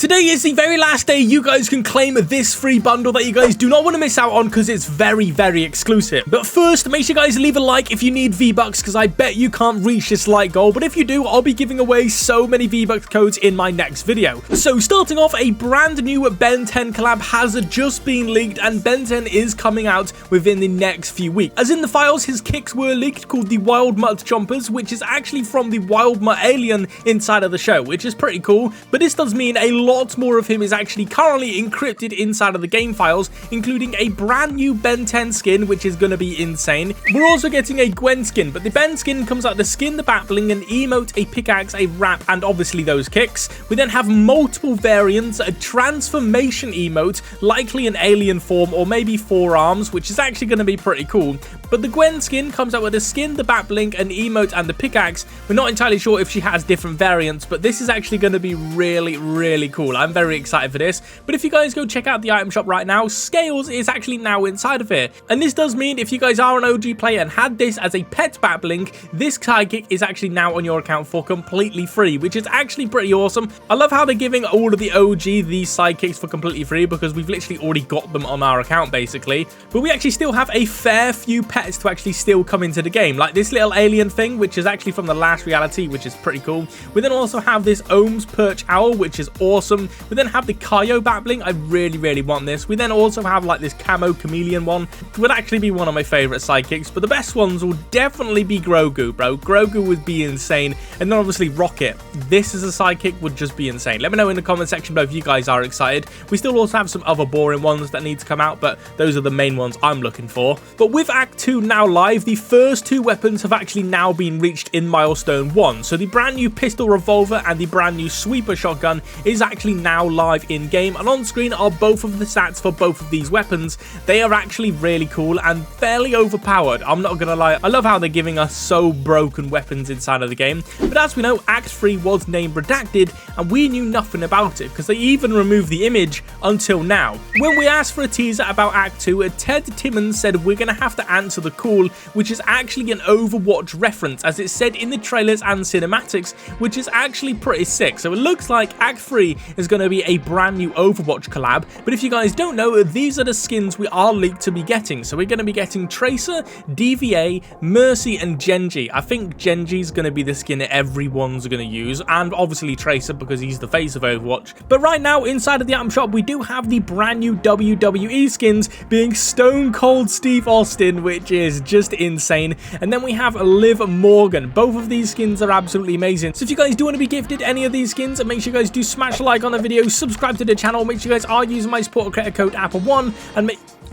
Today is the very last day you guys can claim this free bundle that you guys do not want to miss out on because it's very, very exclusive. But first, make sure you guys leave a like if you need V-Bucks because I bet you can't reach this like goal. But if you do, I'll be giving away so many V-Bucks codes in my next video. So starting off, a brand new Ben 10 collab has just been leaked and Ben 10 is coming out within the next few weeks. As in the files, his kicks were leaked called the Wild Mutt Chompers, which is actually from the Wild Mutt alien inside of the show, which is pretty cool. But this does mean a lot more of him is actually currently encrypted inside of the game files, including a brand new Ben 10 skin, which is going to be insane. We're also getting a Gwen skin, but the Ben skin comes out the skin, the battling, an emote, a pickaxe, a wrap, and obviously those kicks. We then have multiple variants, a transformation emote, likely an alien form or maybe 4 arms, which is actually going to be pretty cool. But the Gwen skin comes out with the skin, the battling, an emote, and the pickaxe. We're not entirely sure if she has different variants, but this is actually going to be really, really cool. I'm very excited for this. But if you guys go check out the item shop right now, Scales is actually now inside of it. And this does mean if you guys are an OG player and had this as a pet battling, this sidekick is actually now on your account for completely free, which is actually pretty awesome. I love how they're giving all of the OG these sidekicks for completely free because we've literally already got them on our account basically. But we actually still have a fair few pets to actually still come into the game, like this little alien thing, which is actually from the last reality, which is pretty cool. We then also have this Ohm's Perch Owl, which is awesome. We then have the Kaio battling. I really, really want this. We then also have like this camo chameleon one, which would actually be one of my favorite sidekicks, but the best ones will definitely be Grogu, bro. Grogu would be insane. And then obviously Rocket. This as a sidekick would just be insane. Let me know in the comment section below if you guys are excited. We still also have some other boring ones that need to come out, but those are the main ones I'm looking for. But with Act 2 now live, the first 2 weapons have actually now been reached in Milestone 1. So the brand new pistol revolver and the brand new sweeper shotgun is actually now live in game, and on screen are both of the stats for both of these weapons. They are actually really cool and fairly overpowered. I'm not gonna lie, I love how they're giving us so broken weapons inside of the game. But as we know, Act 3 was named redacted and we knew nothing about it because they even removed the image until now. When we asked for a teaser about Act 2, Ted Timmons said we're gonna have to answer the call, which is actually an Overwatch reference as it's said in the trailers and cinematics, which is actually pretty sick. So it looks like Act 3 is going to be a brand new Overwatch collab. But if you guys don't know, these are the skins we are leaked to be getting. So we're going to be getting Tracer, DVA, Mercy, and Genji. I think Genji's going to be the skin everyone's going to use, and obviously Tracer because he's the face of Overwatch. But right now, inside of the item shop, we do have the brand new WWE skins being Stone Cold Steve Austin, which is just insane. And then we have Liv Morgan. Both of these skins are absolutely amazing. So if you guys do want to be gifted any of these skins, make sure you guys do smash a like on the video, subscribe to the channel, make sure you guys are using my support creator code Apple1,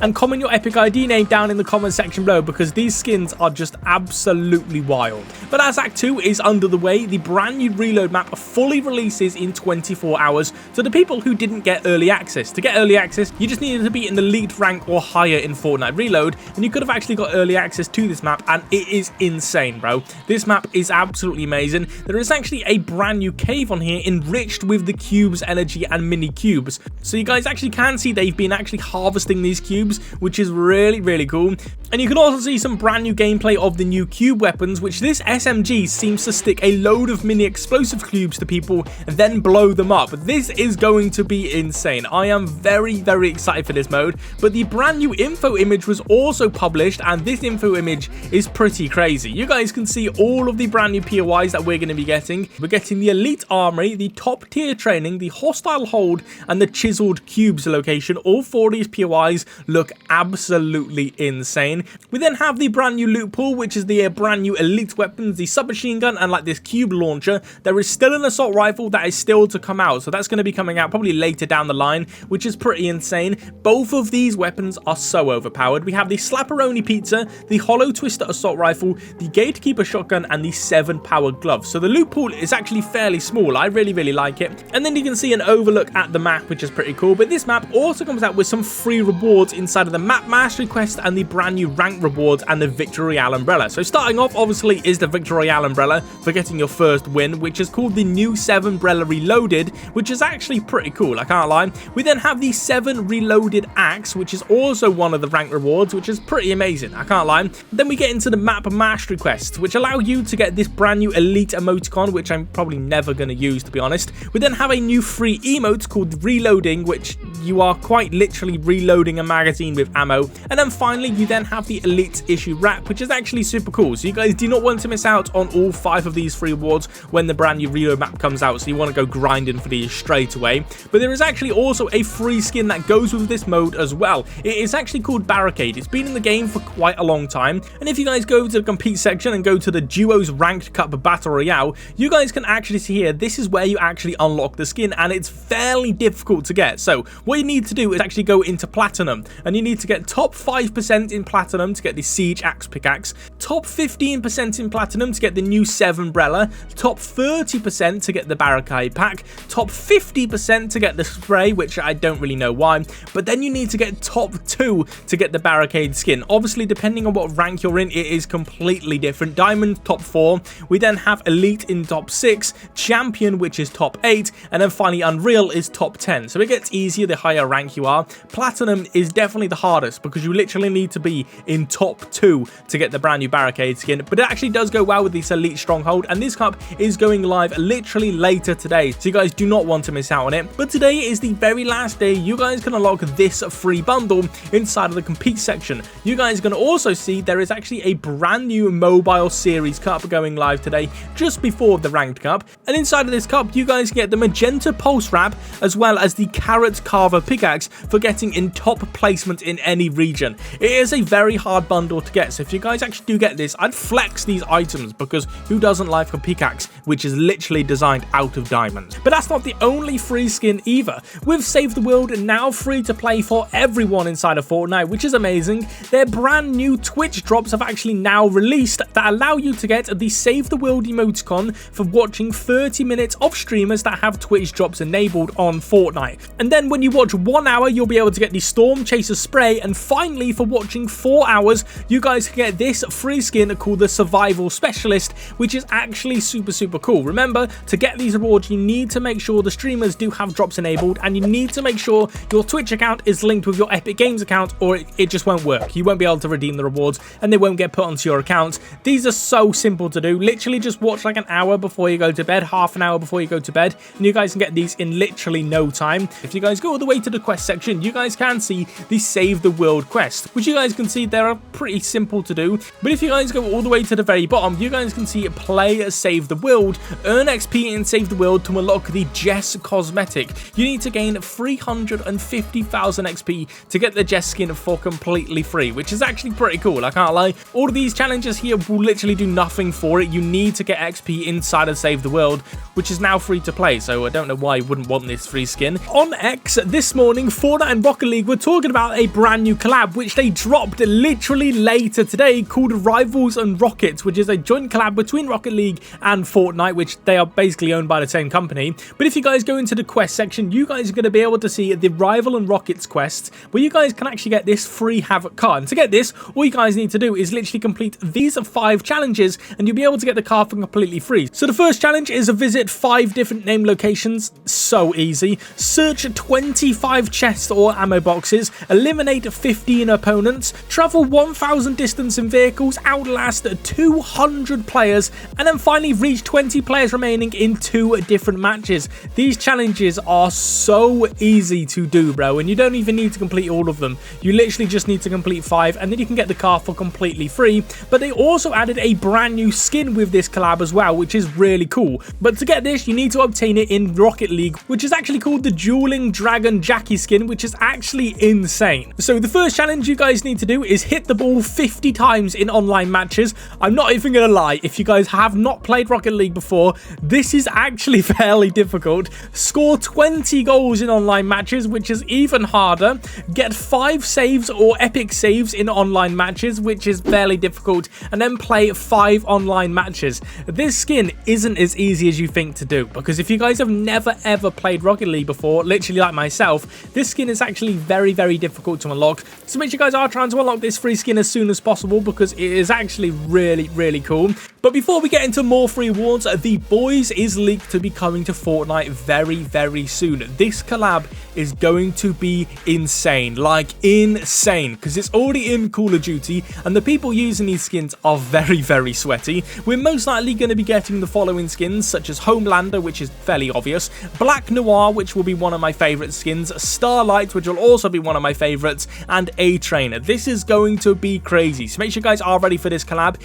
and comment your epic ID name down in the comment section below because these skins are just absolutely wild. But as Act 2 is under the way, the brand new Reload map fully releases in 24 hours to the people who didn't get early access. To get early access, you just needed to be in the elite rank or higher in Fortnite Reload, and you could have actually got early access to this map, and it is insane, bro. This map is absolutely amazing. There is actually a brand new cave on here enriched with the cubes energy and mini cubes. So you guys actually can see they've been actually harvesting these cubes, which is really, really cool. And you can also see some brand new gameplay of the new cube weapons, which this SMG seems to stick a load of mini explosive cubes to people and then blow them up. This is going to be insane. I am very, very excited for this mode. But the brand new info image was also published, and this info image is pretty crazy. You guys can see all of the brand new POIs that we're going to be getting. We're getting the Elite Armory, the Top Tier Training, the Hostile Hold, and the Chiseled Cubes location. All 4 of these POIs look absolutely insane. We then have the brand new loot pool, which is the brand new elite weapons, the submachine gun, and like this cube launcher. There is still an assault rifle that is still to come out, so that's going to be coming out probably later down the line, which is pretty insane. Both of these weapons are so overpowered. We have the Slapperoni Pizza, the Hollow Twister assault rifle, the Gatekeeper shotgun, and the 7 power gloves. So the loot pool is actually fairly small. I really, really like it. And then you can see an overlook at the map, which is pretty cool. But this map also comes out with some free rewards inside of the map mastery quest and the brand new rank rewards and the Victory Royale umbrella. So starting off, obviously, is the Victory Royale umbrella for getting your first win, which is called the new 7 umbrella reloaded, which is actually pretty cool, I can't lie. We then have the 7 reloaded acts, which is also one of the rank rewards, which is pretty amazing, I can't lie. Then we get into the map mastery quests, which allow you to get this brand new elite emoticon, which I'm probably never going to use, to be honest. We then have a new free emote called reloading, which you are quite literally reloading a magazine with ammo. And then finally, you then have the elite issue wrap, which is actually super cool. So you guys do not want to miss out on all 5 of these free rewards when the brand new reload map comes out, so you want to go grinding for these straight away. But there is actually also a free skin that goes with this mode as well. It is actually called Barricade. It's been in the game for quite a long time, and if you guys go to the compete section and go to the duos ranked cup battle royale, you guys can actually see here, this is where you actually unlock the skin, and it's fairly difficult to get. So what you need to do is actually go into platinum, and you need to get top 5% in platinum to get the siege axe pickaxe, top 15% in platinum to get the new 7 umbrella, top 30% to get the barricade pack, top 50% to get the spray, which I don't really know why, but then you need to get top 2 to get the barricade skin. Obviously, depending on what rank you're in, it is completely different. Diamond top 4, we then have elite in top 6, champion, which is top 8, and then finally unreal is top 10. So it gets easier the higher rank you are. Platinum is definitely the hardest because you literally need to be in top 2 to get the brand new barricade skin, but it actually does go well with this elite stronghold, and this cup is going live literally later today, so you guys do not want to miss out on it. But today is the very last day you guys can unlock this free bundle inside of the compete section. You guys are going to also see there is actually a brand new mobile series cup going live today just before the ranked cup, and inside of this cup you guys get the magenta pulse wrap as well as the carrot carver pickaxe for getting in top placement in any region. It is a very hard bundle to get, so if you guys actually do get this, I'd flex these items because who doesn't like a pickaxe which is literally designed out of diamonds? But that's not the only free skin either. With Save the World now free to play for everyone inside of Fortnite, which is amazing. Their brand new Twitch drops have actually now released that allow you to get the Save the World emoticon for watching 30 minutes of streamers that have Twitch drops enabled on Fortnite. And then when you watch 1 hour, you'll be able to get the Storm Chaser spray, and finally for watching 4 hours, you guys can get this free skin called the Survival Specialist, which is actually super cool. Remember, to get these rewards, you need to make sure the streamers do have drops enabled, and you need to make sure your Twitch account is linked with your Epic Games account, or it just won't work. You won't be able to redeem the rewards, and they won't get put onto your account. These are so simple to do. Literally just watch like an hour before you go to bed, half an hour before you go to bed, and you guys can get these in literally no time. If you guys go all the way to the quest section, you guys can see the Save the World quest, which you guys can see they're pretty simple to do. But if you guys go all the way to the very bottom, you guys can see play Save the World, earn XP in Save the World to unlock the Jess cosmetic. You need to gain 350,000 XP to get the Jess skin for completely free, which is actually pretty cool, I can't lie. All of these challenges here will literally do nothing for it. You need to get XP inside of Save the World, which is now free to play, so I don't know why you wouldn't want this free skin. On X this morning, Fortnite and Rocket League were talking about a brand new collab, which they dropped literally later today, called Rivals and Rockets, which is a joint collab between Rocket League and Fortnite, which they are basically owned by the same company. But if you guys go into the quest section, you guys are going to be able to see the Rival and Rockets quests, where you guys can actually get this free Havoc car. And to get this, all you guys need to do is literally complete these 5 challenges, and you'll be able to get the car for completely free. So the first challenge is visit 5 different named locations. So easy. Search 25 chests or ammo boxes, eliminate 15 opponents, travel 1,000 distance in vehicles, outlast 200 players, and then finally reach 20 players remaining in 2 different matches. These challenges are so easy to do, bro, and you don't even need to complete all of them. You literally just need to complete 5, and then you can get the car for completely free. But they also added a brand new skin with this collab as well, which is really cool. But to get this, you need to obtain it in Rocket League, which is actually called the Dueling Dragon Jackie skin, which is actually insane. So the first challenge you guys need to do is hit the ball 50 times in online matches. I'm not even gonna lie, if you guys have not played Rocket League before, this is actually fairly difficult. Score 20 goals in online matches, which is even harder. Get 5 saves or epic saves in online matches, which is fairly difficult, and then play 5 online matches. This skin isn't as easy as you think to do, because if you guys have never ever played Rocket League before, literally like myself, itself, this skin is actually very, very difficult to unlock. So make sure you guys are trying to unlock this free skin as soon as possible because it is actually really, really cool. But before we get into more free rewards, The Boys is leaked to be coming to Fortnite very, very soon. This collab is going to be insane, like insane, because it's already in Call of Duty and the people using these skins are very, very sweaty. We're most likely going to be getting the following skins, such as Homelander, which is fairly obvious, Black Noir, which will be one of my favorite skins, Starlight, which will also be one of my favorites, and A-Train. This is going to be crazy, so make sure you guys are ready for this collab.